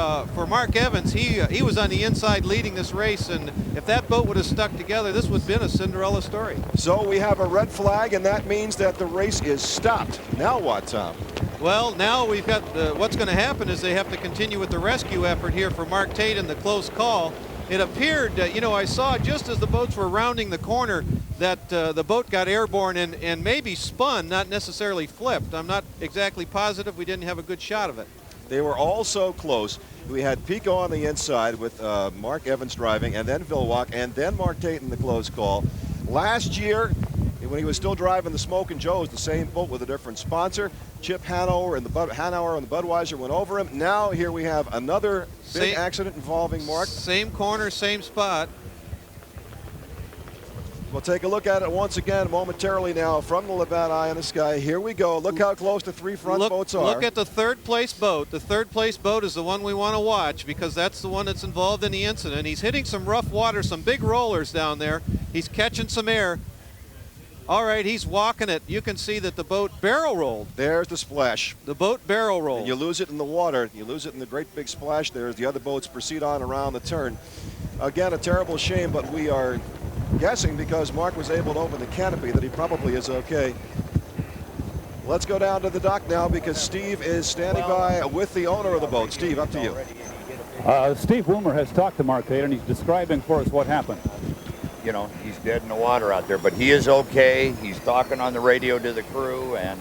Mark Evans. He was on the inside leading this race, and if that boat would have stuck together, this would have been a Cinderella story. So we have a red flag, and that means that the race is stopped. Now what, Tom? Well, now we've got what's going to happen is they have to continue with the rescue effort here for Mark Tate in the close call. It appeared, I saw just as the boats were rounding the corner that the boat got airborne and maybe spun, not necessarily flipped. I'm not exactly positive. We didn't have a good shot of it. They were all so close. We had Pico on the inside with Mark Evans driving, and then Villwalk, and then Mark Tate in the close call. Last year, when he was still driving the Smoke and Joe's, the same boat with a different sponsor, Chip Hanover and the Budweiser went over him. Now here we have another big accident involving Mark. Same corner, same spot. We'll take a look at it once again momentarily now from the Labatt Eye in the sky. Here we go. Look how close the 3 front boats are. Look at the third place boat. The third place boat is the one we want to watch because that's the one that's involved in the incident. He's hitting some rough water, some big rollers down there. He's catching some air. All right, he's walking it. You can see that the boat barrel rolled. There's the splash. The boat barrel rolled. And you lose it in the water. You lose it in the great big splash there as the other boats proceed on around the turn. Again, a terrible shame, but we are guessing because Mark was able to open the canopy that he probably is okay. Let's go down to the dock now because Steve is standing by with the owner of the boat. Steve, up to you. Steve Wilmer has talked to Mark Tate, and he's describing for us what happened. You know, he's dead in the water out there, but he is okay. He's talking on the radio to the crew, and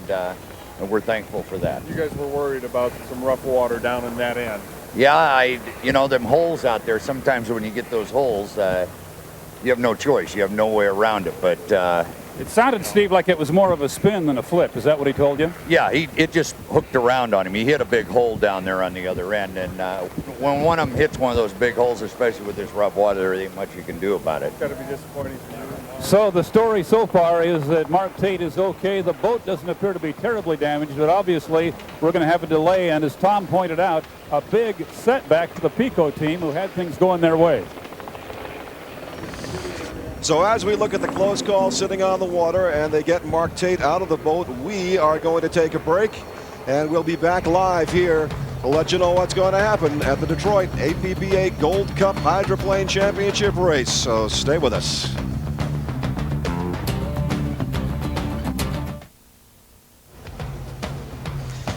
we're thankful for that. You guys were worried about some rough water down in that end. Yeah, you know, them holes out there, sometimes when you get those holes, you have no choice. You have no way around it, but... It sounded, Steve, like it was more of a spin than a flip. Is that what he told you? Yeah, it just hooked around on him. He hit a big hole down there on the other end, and when one of them hits one of those big holes, especially with this rough water, there ain't much you can do about it. It's got to be disappointing for you. So the story so far is that Mark Tate is okay. The boat doesn't appear to be terribly damaged, but obviously we're going to have a delay. And as Tom pointed out, a big setback to the Pico team who had things going their way. So as we look at the close call sitting on the water and they get Mark Tate out of the boat, we are going to take a break, and we'll be back live here to let you know what's going to happen at the Detroit A.P.B.A. Gold Cup Hydroplane Championship race. So stay with us.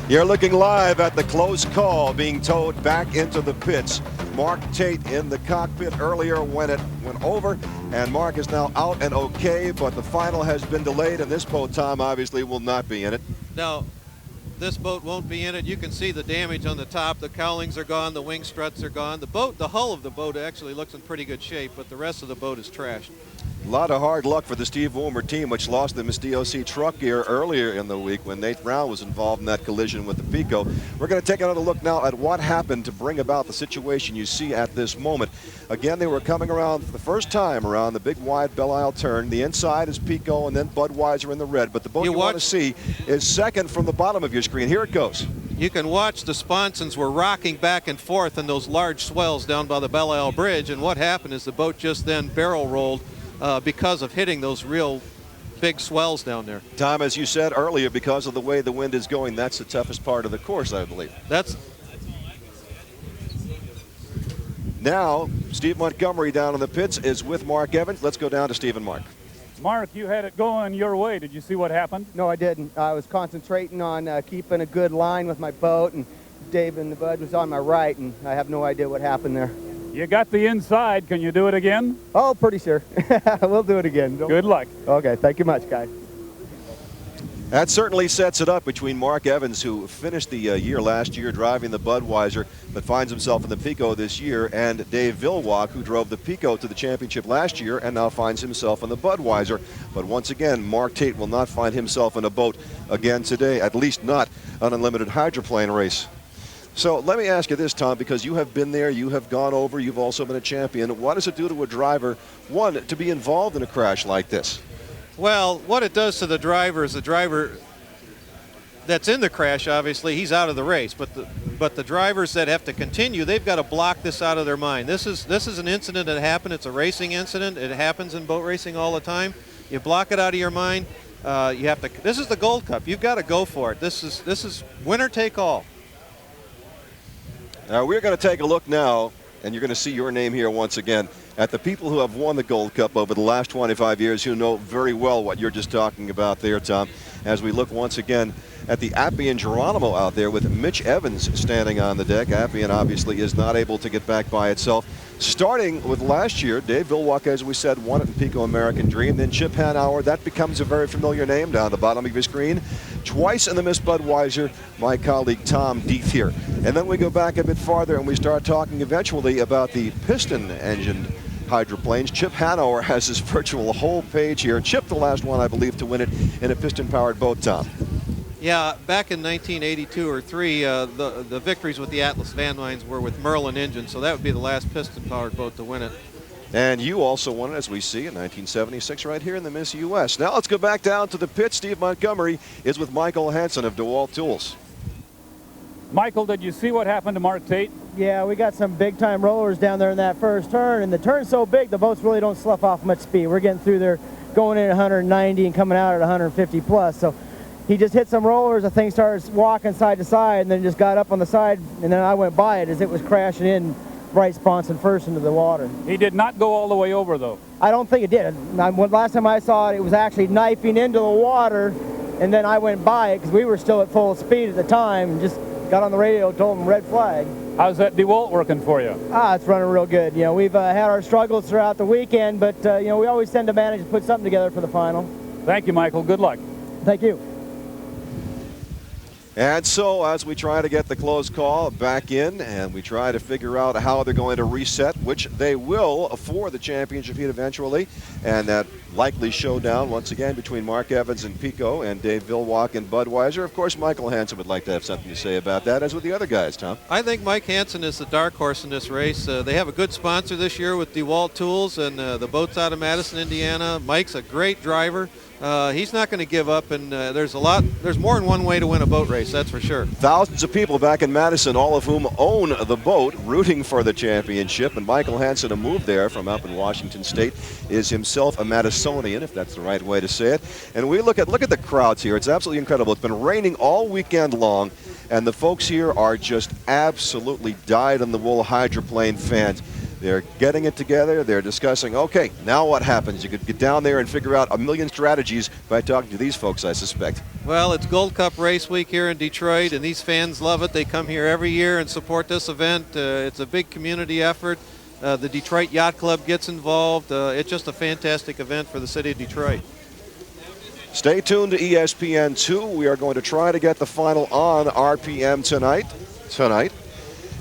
You're looking live at the close call being towed back into the pits. Mark Tate in the cockpit earlier when it went over, and Mark is now out and okay, but the final has been delayed, and this boat, Tom, obviously will not be in it. No, this boat won't be in it. You can see the damage on the top. The cowlings are gone, the wing struts are gone. The hull of the boat actually looks in pretty good shape, but the rest of the boat is trashed. A lot of hard luck for the Steve Woolmer team, which lost the Miss DOC truck gear earlier in the week when Nate Brown was involved in that collision with the Pico. We're going to take another look now at what happened to bring about the situation you see at this moment. Again, they were coming around for the first time around the big wide Belle Isle turn. The inside is Pico and then Budweiser in the red, but the boat you want to see is second from the bottom of your screen. Here it goes. You can watch the sponsons were rocking back and forth in those large swells down by the Belle Isle Bridge, and what happened is the boat just then barrel rolled because of hitting those real big swells down there. Tom, as you said earlier, because of the way the wind is going, that's the toughest part of the course, I believe. Now, Steve Montgomery down in the pits is with Mark Evans. Let's go down to Steve and Mark. Mark, you had it going your way. Did you see what happened? No, I didn't. I was concentrating on keeping a good line with my boat, and Dave and the Bud was on my right, and I have no idea what happened there. You got the inside. Can you do it again? Oh, pretty sure. We'll do it again. Good luck. Okay, thank you much, guys. That certainly sets it up between Mark Evans, who finished the year last year driving the Budweiser, but finds himself in the Pico this year, and Dave Villwock, who drove the Pico to the championship last year and now finds himself in the Budweiser. But once again, Mark Tate will not find himself in a boat again today, at least not an unlimited hydroplane race. So let me ask you this, Tom, because you have been there, you have gone over, you've also been a champion. What does it do to a driver, one, to be involved in a crash like this? Well, what it does to the driver is the driver that's in the crash, obviously, he's out of the race. But the drivers that have to continue, they've got to block this out of their mind. This is an incident that happened. It's a racing incident. It happens in boat racing all the time. You block it out of your mind. You have to. This is the Gold Cup. You've got to go for it. This is winner take all. Now we're going to take a look now, and you're going to see your name here once again, at the people who have won the Gold Cup over the last 25 years who know very well what you're just talking about there, Tom, as we look once again at the A.P.B.A. and Geronimo out there with Mitch Evans standing on the deck. A.P.B.A. obviously is not able to get back by itself. Starting with last year, Dave Villwock, as we said, won it in Pico American Dream. Then Chip Hanauer, that becomes a very familiar name down the bottom of your screen. Twice in the Miss Budweiser, my colleague Tom Deeth here. And then we go back a bit farther and we start talking eventually about the piston-engined hydroplanes. Chip Hanauer has his virtual whole page here. Chip, the last one, I believe, to win it in a piston-powered boat, Tom. Yeah, back in 1982 or 3, the victories with the Atlas Van Lines were with Merlin engines, so that would be the last piston-powered boat to win it. And you also won it, as we see, in 1976 right here in the Miss US. Now let's go back down to the pit. Steve Montgomery is with Michael Hansen of DeWalt Tools. Michael, did you see what happened to Mark Tate? Yeah, we got some big-time rollers down there in that first turn, and the turn's so big, the boats really don't slough off much speed. We're getting through there going in at 190 and coming out at 150 plus, so he just hit some rollers, the thing started walking side to side, and then just got up on the side, and then I went by it as it was crashing in right sponson first into the water. He did not go all the way over, though. I don't think it did. Last time I saw it, it was actually knifing into the water, and then I went by it because we were still at full speed at the time, and just got on the radio, told them red flag. How's that DeWalt working for you? It's running real good. You know, we've had our struggles throughout the weekend, but you know, we always tend to manage to put something together for the final. Thank you, Michael. Good luck. Thank you. And so as we try to get the close call back in and we try to figure out how they're going to reset, which they will for the championship heat eventually, and that likely showdown once again between Mark Evans and Pico and Dave Villwock and Budweiser. Of course, Michael Hansen would like to have something to say about that, as with the other guys, Tom. I think Mike Hansen is the dark horse in this race. They have a good sponsor this year with DeWalt Tools, and the boat's out of Madison, Indiana. Mike's a great driver. He's not going to give up, and there's more than one way to win a boat race, that's for sure. Thousands of people back in Madison, all of whom own the boat, rooting for the championship. And Michael Hansen, a move there from up in Washington State, is himself a Madisonian, if that's the right way to say it. And we look at the crowds here. It's absolutely incredible. It's been raining all weekend long, and the folks here are just absolutely dyed-in-the-wool hydroplane fans. They're getting it together. They're discussing, okay, now what happens? You could get down there and figure out a million strategies by talking to these folks, I suspect. Well, it's Gold Cup race week here in Detroit, and these fans love it. They come here every year and support this event. It's a big community effort. The Detroit Yacht Club gets involved. It's just a fantastic event for the city of Detroit. Stay tuned to ESPN2. We are going to try to get the final on RPM tonight.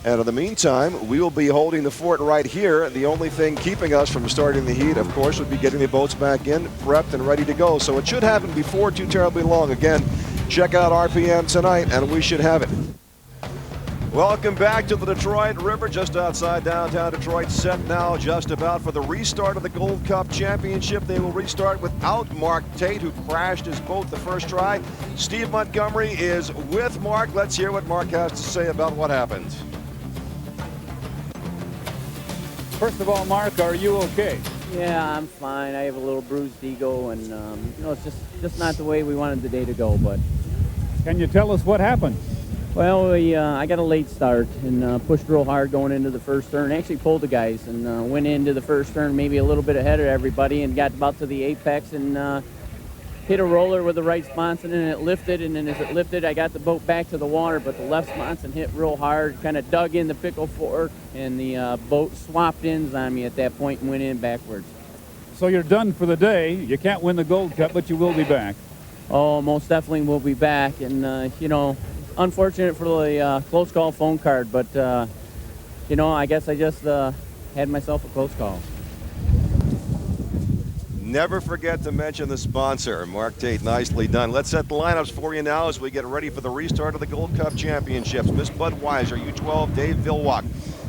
And in the meantime, we will be holding the fort right here. The only thing keeping us from starting the heat, of course, would be getting the boats back in, prepped and ready to go. So it should happen before too terribly long. Again, check out RPM tonight, and we should have it. Welcome back to the Detroit River, just outside downtown Detroit, set now just about for the restart of the Gold Cup Championship. They will restart without Mark Tate, who crashed his boat the first try. Steve Montgomery is with Mark. Let's hear what Mark has to say about what happened. First of all, Mark, are you okay? Yeah, I'm fine. I have a little bruised ego, and you know, it's just not the way we wanted the day to go. But can you tell us what happened? Well, I got a late start and pushed real hard going into the first turn. Actually pulled the guys and went into the first turn maybe a little bit ahead of everybody and got about to the apex and hit a roller with the right sponson, and it lifted, and then as it lifted, I got the boat back to the water, but the left sponson hit real hard, kind of dug in the pickle fork, and the boat swapped ends on me at that point and went in backwards. So you're done for the day. You can't win the Gold Cup, but you will be back. Oh, most definitely will be back, and you know, unfortunate for the close call phone card, but you know, I guess I just had myself a close call. Never forget to mention the sponsor, Mark Tate. Nicely done. Let's set the lineups for you now as we get ready for the restart of the Gold Cup Championships. Miss Budweiser, U12, Dave Villwock.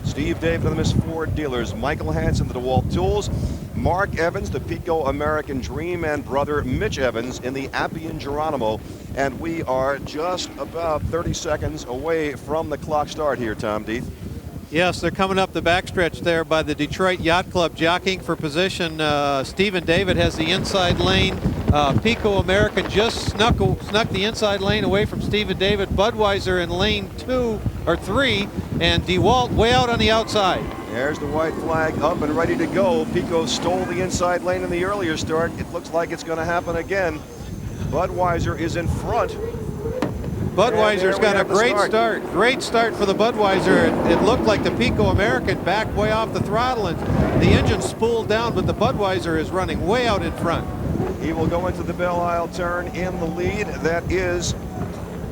Steve David of the Miss Ford Dealers. Michael Hansen, the DeWalt Tools. Mark Evans, the Pico American Dream, and brother Mitch Evans in the A.P.B.A and Geronimo. And we are just about 30 seconds away from the clock start here, Tom Deeth. Yes, they're coming up the backstretch there by the Detroit Yacht Club, jockeying for position. Stephen David has the inside lane. Pico American just snuck the inside lane away from Stephen David. Budweiser in lane 2 or 3, and DeWalt way out on the outside. There's the white flag up and ready to go. Pico stole the inside lane in the earlier start. It looks like it's going to happen again. Budweiser is in front. Budweiser's got a great start. Great start for the Budweiser. It looked like the Pico American backed way off the throttle and the engine spooled down, but the Budweiser is running way out in front. He will go into the Belle Isle turn in the lead. That is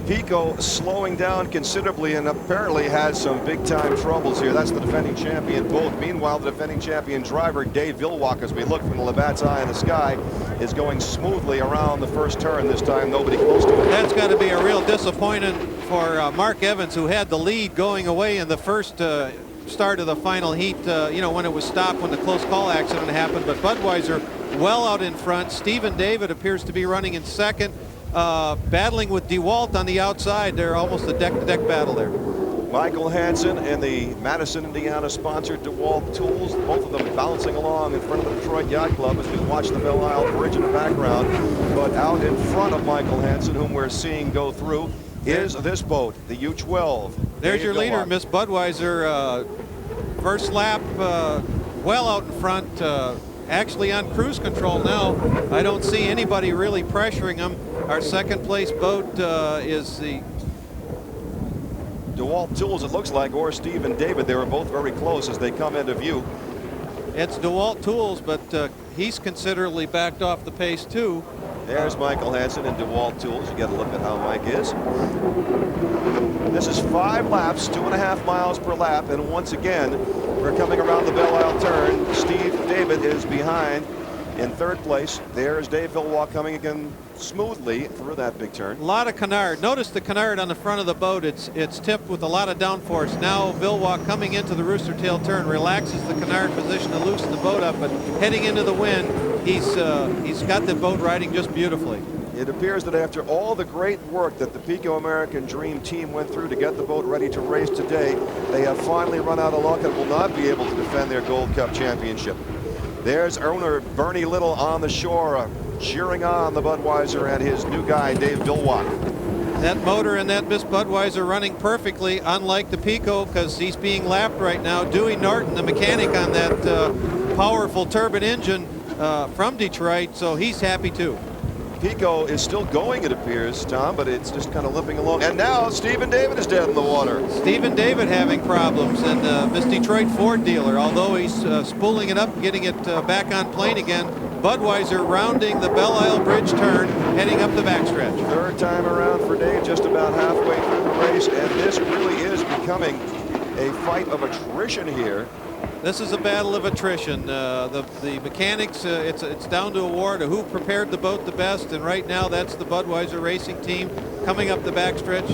Pico slowing down considerably and apparently has some big-time troubles here. That's the defending champion boat. Meanwhile, the defending champion driver, Dave Villwock, as we look from the Labatt's eye in the sky, is going smoothly around the first turn this time. Nobody close to it. That's got to be a real disappointment for Mark Evans, who had the lead going away in the first start of the final heat, you know, when it was stopped, when the close call accident happened. But Budweiser well out in front. Stephen David appears to be running in second. Battling with DeWalt on the outside. They're almost a deck-to-deck battle there. Michael Hansen and the Madison, Indiana sponsored DeWalt Tools, both of them bouncing along in front of the Detroit Yacht Club as we watch the Belle Isle Bridge in the background. But out in front of Michael Hansen, whom we're seeing go through, is this boat, the U12. There's your leader, Miss Budweiser. First lap, well out in front. Actually on cruise control now. I don't see anybody really pressuring him. Our second place boat is the DeWalt Tools, it looks like, or Stephen David. They were both very close as they come into view. It's DeWalt Tools, but he's considerably backed off the pace too. There's Michael Hansen in DeWalt Tools. You get a look at how Mike is. This is 5 laps, 2.5 miles per lap, and once again, we're coming around the Belle Isle turn. Steve David is behind in 3rd place. There's Dave Villwalk coming again smoothly through that big turn. A lot of canard. Notice the canard on the front of the boat. It's tipped with a lot of downforce. Now Villwalk coming into the rooster tail turn relaxes the canard position to loosen the boat up, but heading into the wind, he's got the boat riding just beautifully. It appears that after all the great work that the Pico American Dream team went through to get the boat ready to race today, they have finally run out of luck and will not be able to defend their Gold Cup championship. There's owner Bernie Little on the shore, cheering on the Budweiser and his new guy, Dave Villwalk. That motor and that Miss Budweiser running perfectly, unlike the Pico, because he's being lapped right now. Dewey Norton, the mechanic on that powerful turbine engine from Detroit, so he's happy too. Pico is still going, it appears, Tom, but it's just kind of limping along. And now Stephen David is dead in the water. Stephen David having problems, and Miss Detroit Ford dealer, although he's spooling it up, getting it back on plane again. Budweiser rounding the Belle Isle Bridge turn, heading up the backstretch. 3rd time around for Dave, just about halfway through the race, and this really is becoming a fight of attrition here. This is a battle of attrition. The mechanics, it's down to a war to who prepared the boat the best, and right now that's the Budweiser racing team coming up the backstretch.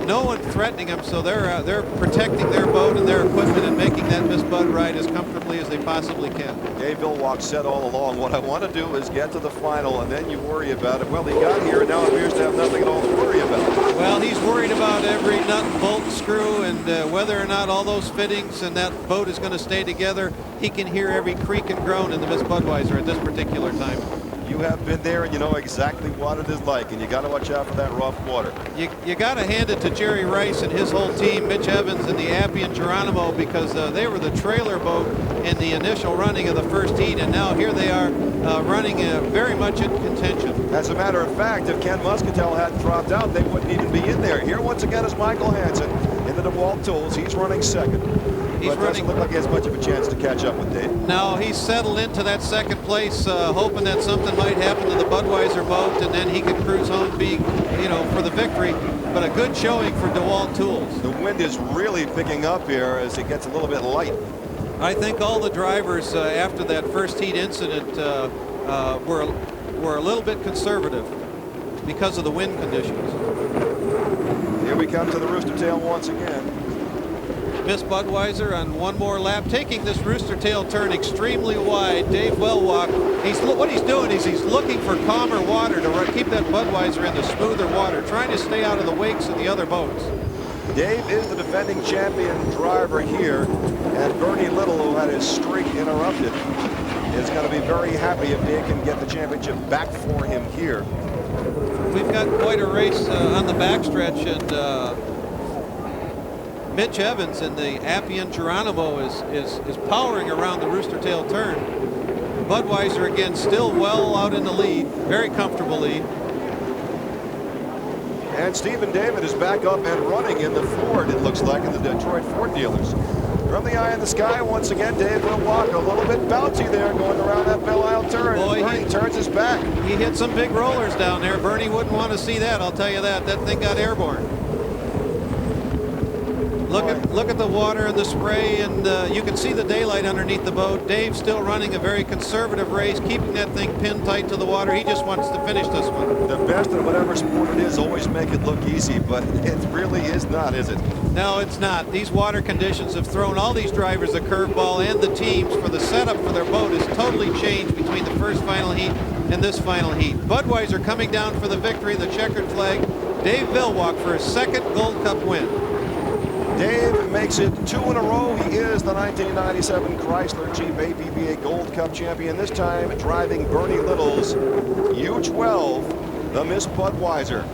No one threatening them, so they're protecting their boat and their equipment and making that Miss Bud ride as comfortably as they possibly can. Dave Villwalk said all along, what I want to do is get to the final and then you worry about it. Well, he got here and now appears to have nothing at all to worry about. Well, he's worried about every nut and bolt and screw, and whether or not all those fittings and that boat is going to stay together. He can hear every creak and groan in the Miss Budweiser at this particular time. You have been there and you know exactly what it is like, and you got to watch out for that rough water. You got to hand it to Jerry Rice and his whole team, Mitch Evans and the A.P.B.A and Geronimo, because they were the trailer boat in the initial running of the first heat, and now here they are running very much in contention. As a matter of fact, if Ken Muscatel hadn't dropped out, they wouldn't even be in there. Here once again is Michael Hansen in the DeWalt Tools. He's running 2nd. But doesn't look like he has much of a chance to catch up with Dave. No, he's settled into that 2nd place, hoping that something might happen to the Budweiser boat, and then he could cruise home, for the victory. But a good showing for DeWalt Tools. The wind is really picking up here as it gets a little bit light. I think all the drivers after that first heat incident were a little bit conservative because of the wind conditions. Here we come to the rooster tail once again. Miss Budweiser on one more lap, taking this rooster tail turn extremely wide. Dave Villwalk, what he's doing is he's looking for calmer water to keep that Budweiser in the smoother water, trying to stay out of the wakes of the other boats. Dave is the defending champion driver here, and Bernie Little, who had his streak interrupted, is going to be very happy if Dave can get the championship back for him here. We've got quite a race on the backstretch, and Mitch Evans in the A.P.B.A and Geronimo is powering around the rooster tail turn. Budweiser again still well out in the lead, very comfortable lead. And Stephen David is back up and running in the Ford, it looks like, in the Detroit Ford dealers. From the eye in the sky, once again, Dave Villwalk a little bit bouncy there going around that Belle Isle turn. Boy, Bernie turns his back. He hit some big rollers down there. Bernie wouldn't want to see that, I'll tell you that. That thing got airborne. Look at the water and the spray, and you can see the daylight underneath the boat. Dave's still running a very conservative race, keeping that thing pinned tight to the water. He just wants to finish this one. The best in whatever sport it is always make it look easy, but it really is not, is it? No, it's not. These water conditions have thrown all these drivers a curveball, and the teams for the setup for their boat has totally changed between the first final heat and this final heat. Budweiser coming down for the victory, the checkered flag. Dave Villwalk for his 2nd Gold Cup win. Dave makes it 2 in a row. He is the 1997 Chrysler Jeep A.P.B.A Gold Cup champion, this time driving Bernie Little's U12, the Miss Budweiser.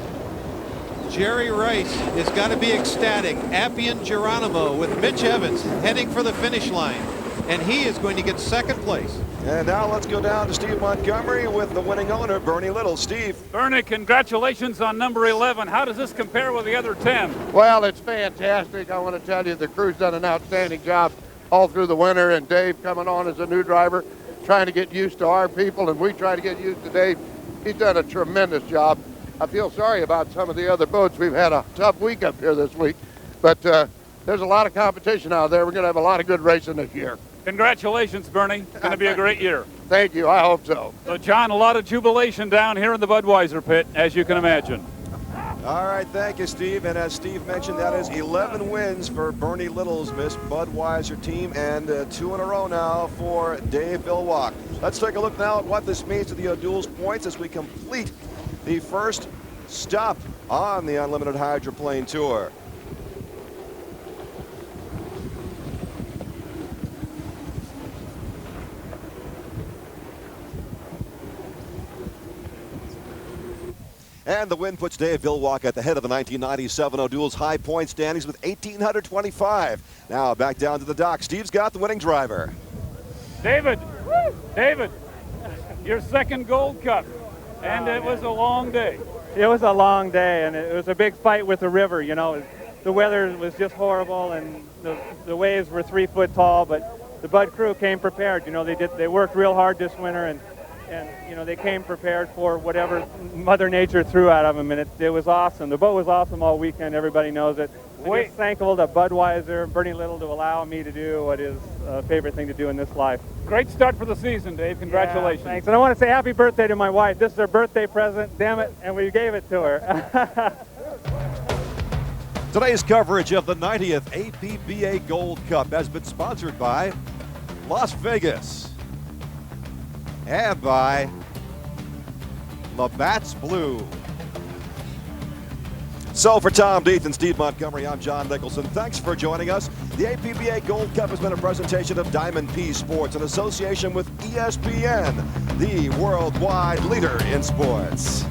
Jerry Rice has got to be ecstatic. A.P.B.A and Geronimo with Mitch Evans heading for the finish line, and he is going to get 2nd place. And now let's go down to Steve Montgomery with the winning owner, Bernie Little. Steve. Bernie, congratulations on number 11. How does this compare with the other 10? Well, it's fantastic. I want to tell you the crew's done an outstanding job all through the winter, and Dave coming on as a new driver, trying to get used to our people, and we try to get used to Dave He's done a tremendous job. I feel sorry about some of the other boats. We've had a tough week up here this week, but there's a lot of competition out there. We're going to have a lot of good racing this year. Congratulations, Bernie. It's going to be a great year. Thank you. I hope so. So, John, a lot of jubilation down here in the Budweiser pit, as you can imagine. All right, thank you, Steve. And as Steve mentioned, that is 11 wins for Bernie Little's Miss Budweiser team, and 2 in a row now for Dave Villwock. Let's take a look now at what this means to the O'Doul's points as we complete the first stop on the Unlimited Hydroplane Tour. And the win puts Dave Villwock at the head of the 1997 O'Doul's high point standings with 1,825. Now back down to the dock. Steve's got the winning driver. David, your second Gold Cup, and it was a long day. It was a long day, and it was a big fight with the river. You know, the weather was just horrible, and the waves were 3 foot tall. But the Bud crew came prepared. You know, they worked real hard this winter, and you know, they came prepared for whatever Mother Nature threw out of them, and it was awesome. The boat was awesome all weekend. Everybody knows it. I'm just thankful to Budweiser and Bernie Little to allow me to do what is a favorite thing to do in this life. Great start for the season, Dave. Congratulations. Yeah, thanks. And I want to say happy birthday to my wife. This is her birthday present, damn it, and we gave it to her. Today's coverage of the 90th A.P.B.A. Gold Cup has been sponsored by Las Vegas and by Labatt's Blue. So for Tom Deeth and Steve Montgomery, I'm John Nicholson. Thanks for joining us. The A.P.B.A. Gold Cup has been a presentation of Diamond P Sports in association with ESPN, the worldwide leader in sports.